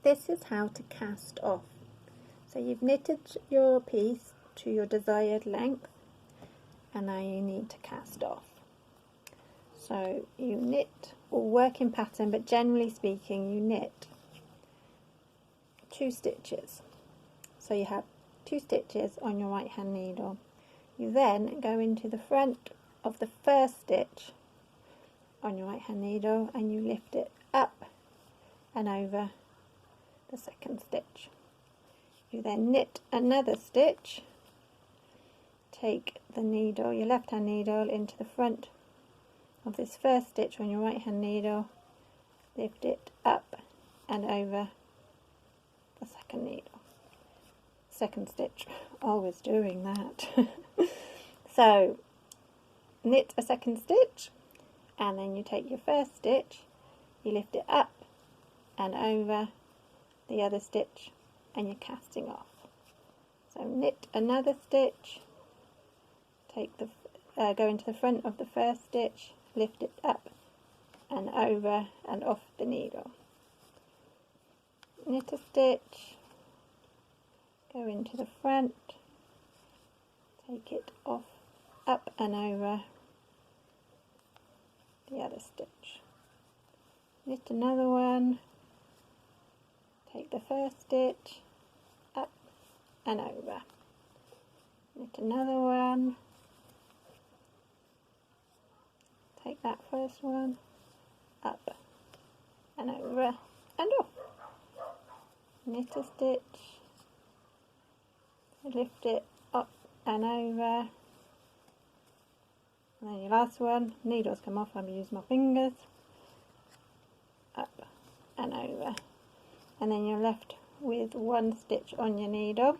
This is how to cast off. So you've knitted your piece to your desired length, and now you need to cast off. So you knit or work in pattern, but generally speaking you knit 2 stitches. So you have 2 stitches on your right hand needle. You then go into the front of the first stitch on your right hand needle and you lift it up and over the second stitch. You then knit another stitch, take the needle, your left hand needle, into the front of this first stitch on your right hand needle, lift it up and over the second stitch. Always doing that. So knit a second stitch, and then you take your first stitch, you lift it up and over the other stitch, and you're casting off. So knit another stitch, take the go into the front of the first stitch, lift it up and over and off the needle. Knit a stitch, go into the front, take it off, up and over the other stitch. Knit another one, take the first stitch, up and over. Knit another one, take that first one, up and over and off. Knit a stitch, lift it up and over, and then your last one, needles come off, I'm using my fingers, up and over, and then you're left with 1 stitch on your needle.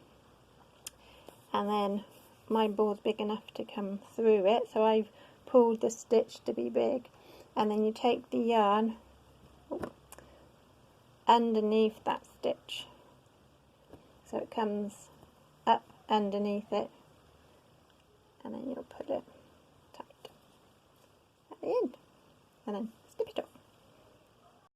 And then my ball's big enough to come through it, so I've pulled the stitch to be big, and then you take the yarn underneath that stitch so it comes up underneath it, and then you'll pull it tight at the end and then snip it off.